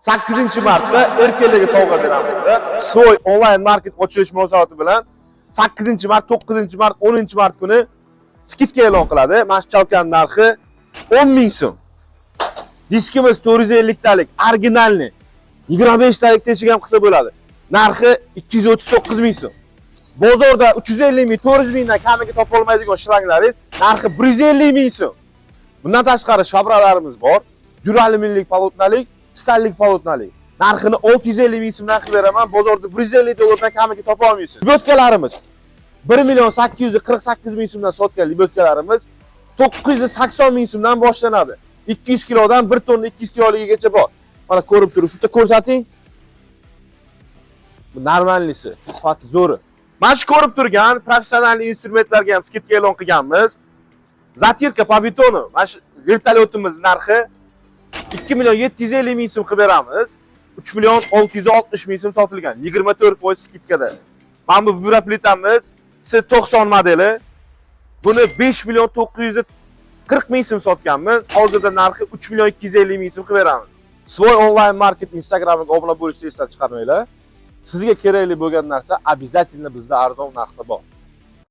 8-martda erkeklarga sovg'a beramiz. Soy onlayn market ochilish munosabati bilan 8-mart, 9-mart, 10-mart kuni skidka e'lon qiladi. Mana shu chalkaning narxi 10 ming so'm. Diskimiz 450 talik, originalni 25 talik teshik ham qilsa bo'ladi. Narxi 239 ming so'm. Bozorda 350 ming, 400 mingdan kamiga topa olmaydigan shlanglaringiz narxi 150 ming so'm. Bundan tashqari shabralarimiz bor. Duraluminlik polotnalik, stallik polotnalik. Narxini 650 ming so'mdan qilib beraman. Bozorda 150 dollardan kamiga topa olmaysiz. Libotkalarimiz 1 million 848 ming so'mdan sotgan libotkalarimiz 980 ming so'mdan boshlanadi. 200 kilodan 1 tonna 200 kiloligigacha bor. Mana ko'rib turibsiz, bitta ko'rsating. Bu normallisi, sifati zo'ri. Mana shu ko'rib turgan professional instrumentlarga ham skidka e'lon qilganmiz. Zatirka po betonu, mana shu vertolyotimiz narxi 2 million 750 ming so'm qilib beramiz. 3 million 660 ming so'm sotilgan. 24% skidkada. Mana bu vibroplitamiz S90 modeli. Buni 5 million 940 ming so'm sotganmiz. Hozirda narxi 3 million 250 ming so'm qilib beramiz. Svoy onlayn market Instagramiga obuna bo'lishni esdan chiqarmanglar. Sizga kerakli bo'lgan narsa обязательно bizda arzon narxda bor.